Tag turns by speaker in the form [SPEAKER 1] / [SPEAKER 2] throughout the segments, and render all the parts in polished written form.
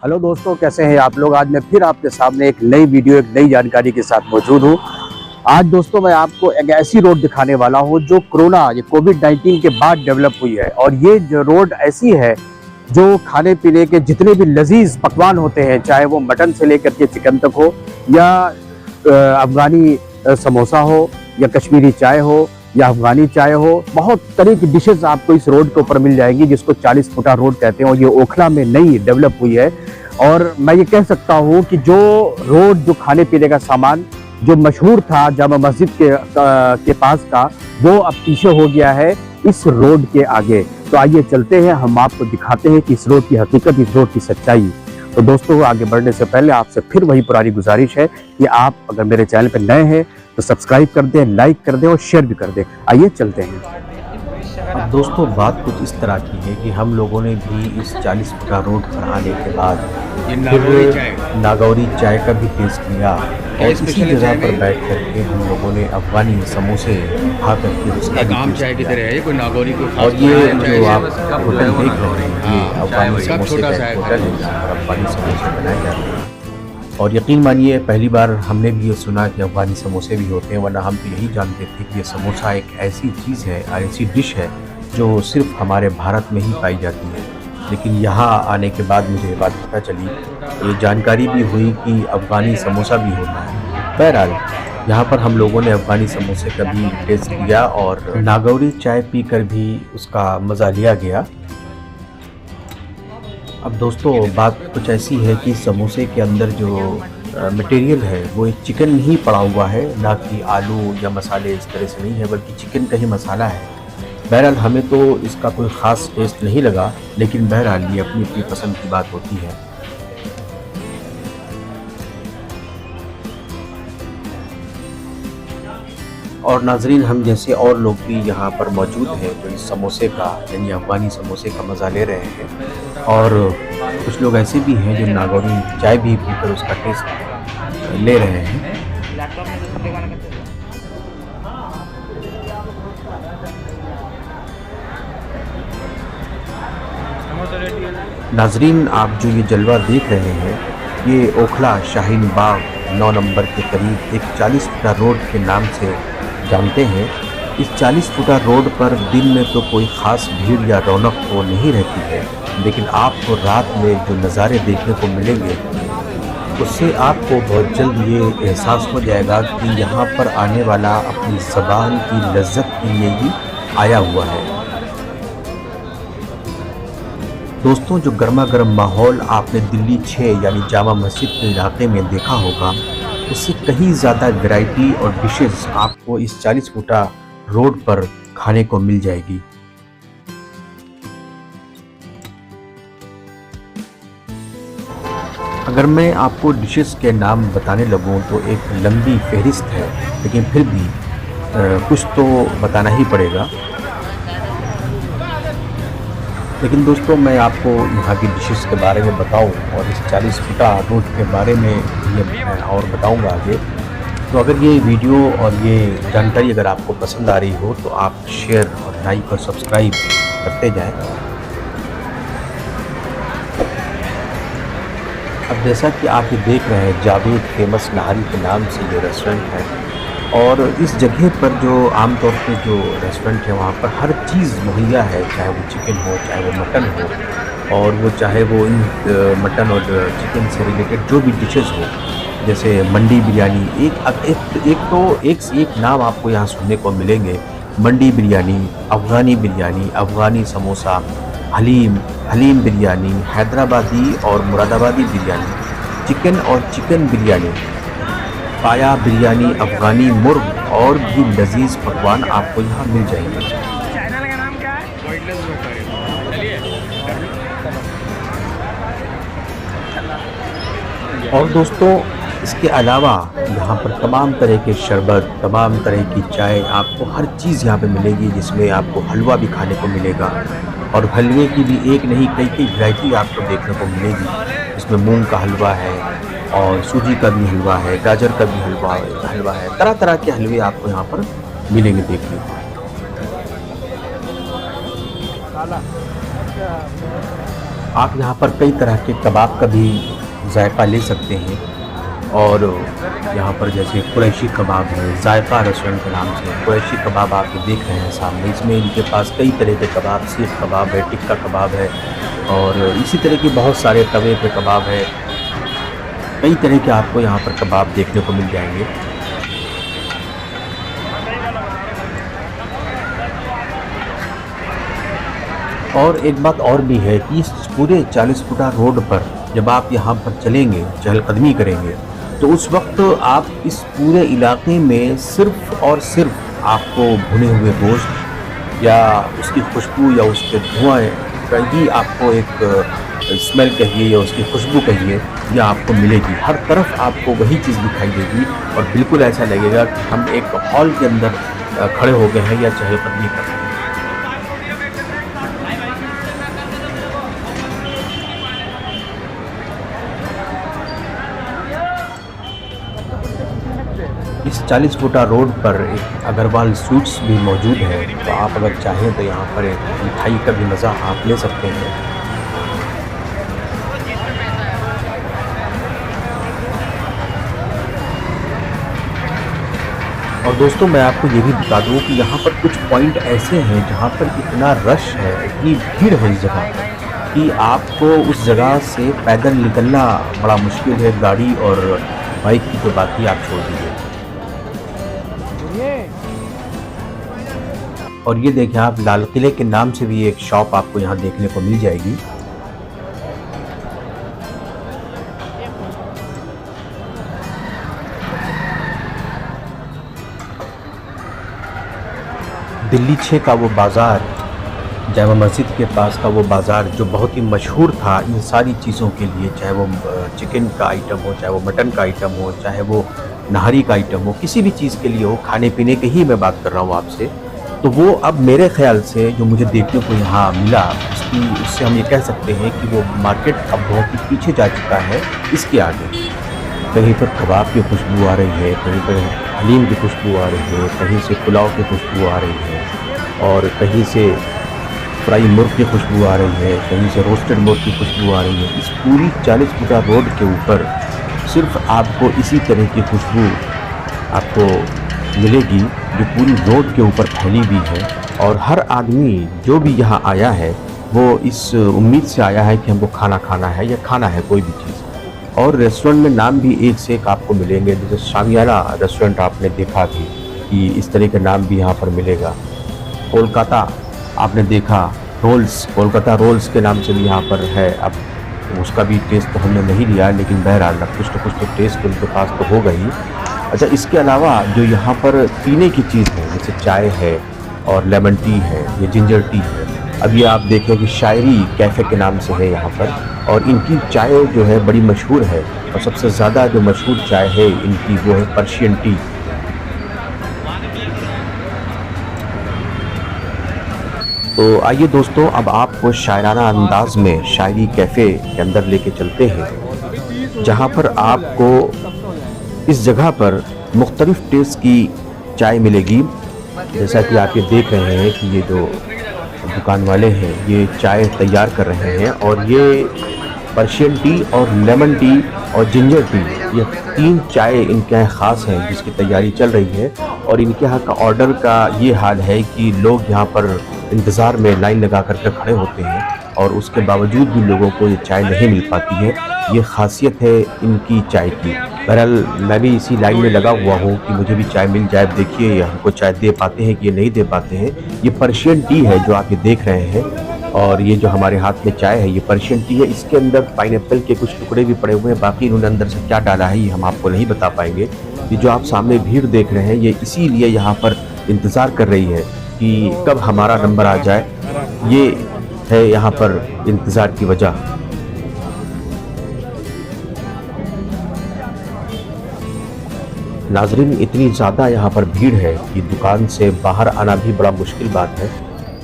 [SPEAKER 1] Hello दोस्तों, कैसे हैं आप लोग। आज मैं फिर आपके सामने एक नई वीडियो, एक नई जानकारी के साथ मौजूद हूँ। आज दोस्तों मैं आपको एक ऐसी रोड दिखाने वाला हूँ जो ये कोविड-19 के बाद डेवलप हुई है। और ये जो रोड ऐसी है जो खाने पीने के जितने भी लजीज पकवान होते हैं, चाहे वो मटन से लेकर के चिकन तक हो, या अफगानी समोसा हो, या कश्मीरी चाय हो, या अफगानी चाय हो, बहुत तरह की डिशेस आपको इस रोड के ऊपर मिल जाएंगी, जिसको 40 फुटा रोड कहते हैं। और ये ओखला में नई डेवलप हुई है। और मैं ये कह सकता हूँ कि जो खाने पीने का सामान जो मशहूर था जामा मस्जिद के पास का, वो अब पीछे हो गया है इस रोड के आगे। तो आइए चलते हैं, हम आपको दिखाते हैं कि इस रोड की हकीकत, इस रोड की सच्चाई। तो दोस्तों, आगे बढ़ने से पहले आपसे फिर वही पुरानी गुजारिश है कि आप अगर मेरे चैनल पर नए हैं तो सब्सक्राइब कर दें, लाइक कर दें और शेयर भी कर दें। आइए चलते हैं।
[SPEAKER 2] अब दोस्तों, बात कुछ इस तरह की है कि हम लोगों ने भी इस 40 फुटा रोड पर आने के बाद फिर नागौरी चाय का भी टेस्ट लिया और इसी जगह पर बैठ करके हम लोगों ने अफगानी समोसे खा करके उसका भी टेस्ट लिया। और ये जो आप होटल देख रहे हैं, ये अफगानी समोसे का एक होटल है जहाँ पर अफगानी समोसे बनाए जाते हैं। और यकीन मानिए, पहली बार हमने भी ये सुना कि अफगानी समोसे भी होते हैं, वरना हम तो यही जानते थे कि ये समोसा एक ऐसी चीज़ है, ऐसी डिश है जो सिर्फ हमारे भारत में ही पाई जाती है। लेकिन यहाँ आने के बाद मुझे ये बात पता चली, ये जानकारी भी हुई कि अफगानी समोसा भी होता है। बहरहाल, यहाँ पर हम लोगों ने अफगानी समोसे का भी टेस्ट किया और नागौरी चाय पीकर भी उसका मज़ा लिया गया। अब दोस्तों, बात कुछ ऐसी है कि समोसे के अंदर जो मटेरियल है वो एक चिकन ही पड़ा हुआ है, ना कि आलू या मसाले इस तरह से नहीं है, बल्कि चिकन का ही मसाला है। बहरहाल, हमें तो इसका कोई ख़ास टेस्ट नहीं लगा, लेकिन बहरहाल ये अपनी अपनी पसंद की बात होती है। और नाजरीन, हम जैसे और लोग भी यहाँ पर मौजूद हैं जो इस समोसे का, यानी अफगानी समोसे का मज़ा ले रहे हैं। और कुछ लोग ऐसे भी हैं जो नागौरी चाय भी पीकर उसका टेस्ट ले रहे हैं। नाजरीन, आप जो ये जलवा देख रहे हैं, ये ओखला शाहीन बाग 9 नंबर के करीब एक 40 फुटा रोड के नाम से जानते हैं। इस 40 फुटा रोड पर दिन में तो कोई ख़ास भीड़ या रौनक तो नहीं रहती है, लेकिन आपको रात में जो नज़ारे देखने को मिलेंगे, उससे आपको बहुत जल्द ये एहसास हो जाएगा कि यहाँ पर आने वाला अपनी ज़बान की लज्जत के लिए ही आया हुआ है। दोस्तों, जो गर्मा गर्म माहौल आपने दिल्ली 6 यानी जामा मस्जिद के इलाके में देखा होगा, उससे कहीं ज़्यादा वैरायटी और डिशेस आपको इस 40 फुटा रोड पर खाने को मिल जाएगी। अगर मैं आपको डिशेस के नाम बताने लगूं तो एक लंबी फहरिस्त है, लेकिन फिर भी कुछ तो बताना ही पड़ेगा। लेकिन दोस्तों, मैं आपको यहाँ की डिशेस के बारे में बताऊँ और इस 40 फुटा रोड के बारे में ये और बताऊँगा आगे। तो अगर ये वीडियो और ये जानकारी अगर आपको पसंद आ रही हो तो आप शेयर और लाइक और सब्सक्राइब करते जाएं। अब जैसा कि आप ये देख रहे हैं, जावेद फेमस नहारी के नाम से ये रेस्टोरेंट है। और इस जगह पर जो आमतौर पे जो रेस्टोरेंट है, वहाँ पर हर चीज़ मुहैया है, चाहे वो चिकन हो, चाहे वो मटन हो, और वो चाहे वो इन मटन और चिकन से रिलेटेड जो भी डिशेज़ हो, जैसे मंडी बिरयानी। एक से एक नाम आपको यहाँ सुनने को मिलेंगे। मंडी बिरयानी, अफ़गानी समोसा, हलीम बिरयानी, हैदराबादी और मुरादाबादी बिरयानी, चिकन और चिकन बिरयानी, पाया बिरयानी, अफ़गानी मुर्ग और भी लजीज पकवान आपको यहाँ मिल जाएंगे।
[SPEAKER 3] चैनल का नाम क्या है?
[SPEAKER 2] और दोस्तों, इसके अलावा यहाँ पर तमाम तरह के शरबत, तमाम तरह की चाय, आपको हर चीज़ यहाँ पे मिलेगी, जिसमें आपको हलवा भी खाने को मिलेगा। और हलवे की भी एक नहीं, कई वैरायटी आपको देखने को मिलेगी। इसमें मूंग का हलवा है और सूजी का भी हलवा है, गाजर का भी हलवा है, तरह तरह के हलवे आपको यहाँ पर मिलेंगे देखने को। आप यहाँ पर कई तरह के कबाब का भी जायका ले सकते हैं। और यहाँ पर जैसे कुरैशी कबाब है, जायका रेस्टोरेंट के नाम से कुरैशी कबाब आप देख रहे हैं सामने। इसमें इनके पास कई तरह के कबाब, सीख कबाब है, टिक्का कबाब है और इसी तरह के बहुत सारे तवे पे कबाब है। कई तरह के आपको यहाँ पर कबाब देखने को मिल जाएंगे। और एक बात और भी है कि इस पूरे 40 फुटा रोड पर जब आप यहाँ पर चलेंगे, चहलकदमी करेंगे, तो उस वक्त आप इस पूरे इलाके में सिर्फ़ और सिर्फ आपको भुने हुए गोश्त या उसकी खुशबू या उसके धुआँ का ही आपको एक स्मेल कहिए या उसकी खुशबू कहिए, यह आपको मिलेगी। हर तरफ आपको वही चीज़ दिखाई देगी और बिल्कुल ऐसा लगेगा कि हम एक हॉल के अंदर खड़े हो गए हैं या चहलकदमी कर रहे हैं। इस 40 फुटा रोड पर एक अग्रवाल स्वीट्स भी मौजूद है, तो आप अगर चाहें तो यहाँ पर एक मिठाई का भी मज़ा आप ले सकते हैं। और दोस्तों मैं आपको ये भी बता दूँ कि यहाँ पर कुछ पॉइंट ऐसे हैं जहाँ पर इतना रश है, इतनी भीड़ है इस जगह पर कि आपको उस जगह से पैदल निकलना बड़ा मुश्किल है। गाड़ी और बाइक की तो बात ही आप छोड़ दीजिए। और ये देखिए आप, लाल किले के नाम से भी एक शॉप आपको यहाँ देखने को मिल जाएगी। दिल्ली 6 का वो बाज़ार, जामा मस्जिद के पास का वो बाज़ार जो बहुत ही मशहूर था इन सारी चीज़ों के लिए, चाहे वो चिकन का आइटम हो, चाहे वो मटन का आइटम हो, चाहे वो नहारी का आइटम हो, किसी भी चीज़ के लिए हो, खाने पीने की ही मैं बात कर रहा हूँ आपसे। तो वो अब मेरे ख़्याल से जो मुझे देखने को यहाँ मिला, उससे हम ये कह सकते हैं कि वो मार्केट अब बहुत ही पीछे जा चुका है इसके आगे। कहीं पर कबाब की खुशबू आ रही है, कहीं पर हलीम की खुशबू आ रही है, कहीं से पुलाव की खुशबू आ रही है और कहीं से फ्राई मुर्ग की खुशबू आ रही है, कहीं से रोस्टेड मुर्ग की खुशबू आ रही है। इस पूरी 40 फुटा रोड के ऊपर सिर्फ आपको इसी तरह की खुशबू आपको मिलेगी जो पूरी रोड के ऊपर फैली हुई है। और हर आदमी जो भी यहाँ आया है वो इस उम्मीद से आया है कि हमको खाना खाना है या खाना है कोई भी चीज़। और रेस्टोरेंट में नाम भी एक से एक आपको मिलेंगे, जैसे शामियाना रेस्टोरेंट आपने देखा भी कि इस तरह का नाम भी यहाँ पर मिलेगा। कोलकाता आपने देखा, रोल्स, कोलकाता रोल्स के नाम से भी यहाँ पर है। अब उसका भी टेस्ट तो हमने नहीं लिया, लेकिन बहरहाल कुछ तो टेस्ट उनके पास तो होगा ही। अच्छा, इसके अलावा जो यहाँ पर पीने की चीज़ है, जैसे चाय है और लेमन टी है, ये जिंजर टी है। अब ये आप देखें कि शायरी कैफ़े के नाम से है यहाँ पर, और इनकी चाय जो है बड़ी मशहूर है और सबसे ज़्यादा जो मशहूर चाय है इनकी वो है पर्शियन टी। तो आइए दोस्तों, अब आपको शायराना अंदाज में शायरी कैफ़े के अंदर लेके चलते हैं, जहाँ पर आपको इस जगह पर मुख्तलिफ़ टेस्ट की चाय मिलेगी। जैसा कि आप ये देख रहे हैं कि ये जो दुकान वाले हैं ये चाय तैयार कर रहे हैं, और ये पर्शियन टी और लेमन टी और जिंजर टी, ये 3 चाय इनके यहाँ ख़ास हैं जिसकी तैयारी चल रही है। और इनके यहाँ का ऑर्डर का ये हाल है कि लोग यहाँ पर इंतज़ार में लाइन लगा कर के खड़े होते हैं और उसके बावजूद भी लोगों को ये चाय नहीं मिल पाती है। ये ख़ासियत है इनकी चाय की। बहरहाल मैं भी इसी लाइन में लगा हुआ हूँ कि मुझे भी चाय मिल जाए। देखिए ये हमको चाय दे पाते हैं कि ये नहीं दे पाते हैं। ये पर्शियन टी है जो आप ये देख रहे हैं, और ये जो हमारे हाथ में चाय है ये पर्शियन टी है। इसके अंदर पाइनएप्पल के कुछ टुकड़े भी पड़े हुए हैं, बाकी इन्होंने अंदर से क्या डाला है ये हम आपको नहीं बता पाएंगे। ये जो आप सामने भीड़ देख रहे हैं ये इसीलिए यहाँ पर इंतज़ार कर रही है कि कब हमारा नंबर आ जाए, ये है यहाँ पर इंतज़ार की वजह। नाजरीन, इतनी ज़्यादा यहाँ पर भीड़ है कि दुकान से बाहर आना भी बड़ा मुश्किल बात है,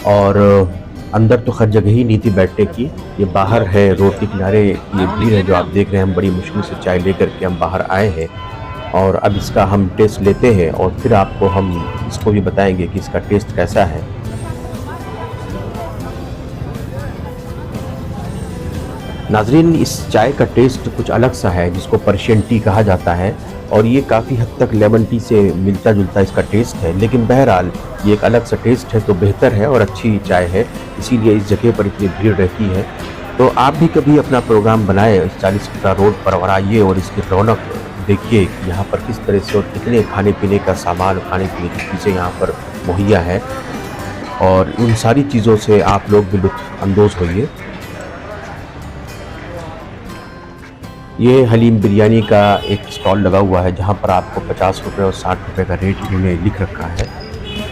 [SPEAKER 2] और अंदर तो खैर जगह ही नहीं थी बैठने की। ये बाहर है, रोड के किनारे ये भीड़ है जो आप देख रहे हैं। हम बड़ी मुश्किल से चाय लेकर के हम बाहर आए हैं, और अब इसका हम टेस्ट लेते हैं और फिर आपको हम इसको भी बताएंगे कि इसका टेस्ट कैसा है। नाजरीन, इस चाय का टेस्ट कुछ अलग सा है जिसको पर्शियन टी कहा जाता है और ये काफ़ी हद तक लेमन टी से मिलता जुलता इसका टेस्ट है, लेकिन बहरहाल ये एक अलग सा टेस्ट है तो बेहतर है और अच्छी चाय है, इसीलिए इस जगह पर इतनी भीड़ रहती है। तो आप भी कभी अपना प्रोग्राम बनाएं इस 40 फुटा रोड पर और आइए और इसकी रौनक देखिए कि यहाँ पर किस तरह से और कितने खाने पीने का सामान, खाने पीने की चीज़ें यहाँ पर मुहैया है और उन सारी चीज़ों से आप लोग भी लुत्फ़ अंदोज़ होइए। ये हलीम बिरयानी का एक स्टॉल लगा हुआ है जहाँ पर आपको 50 रुपये और 60 रुपये का रेट इन्होंने लिख रखा है।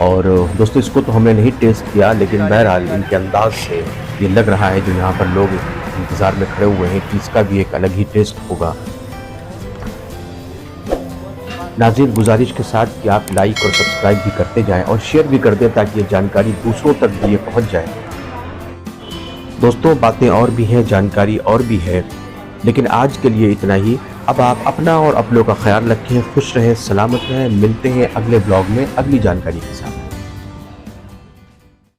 [SPEAKER 2] और दोस्तों, इसको तो हमने नहीं टेस्ट किया, लेकिन बहरहाल इनके अंदाज से ये लग रहा है जो यहाँ पर लोग इंतज़ार में खड़े हुए हैं कि इसका भी एक अलग ही टेस्ट होगा। नाज़रीन, गुजारिश के साथ कि आप लाइक और सब्सक्राइब भी करते जाएं और शेयर भी कर दें ताकि ये जानकारी दूसरों तक भी ये पहुँच जाए। दोस्तों, बातें और भी हैं, जानकारी और भी है, लेकिन आज के लिए इतना ही। अब आप अपना और अपनों का ख्याल रखें, खुश रहें, सलामत रहें। मिलते हैं अगले ब्लॉग में अगली जानकारी के साथ।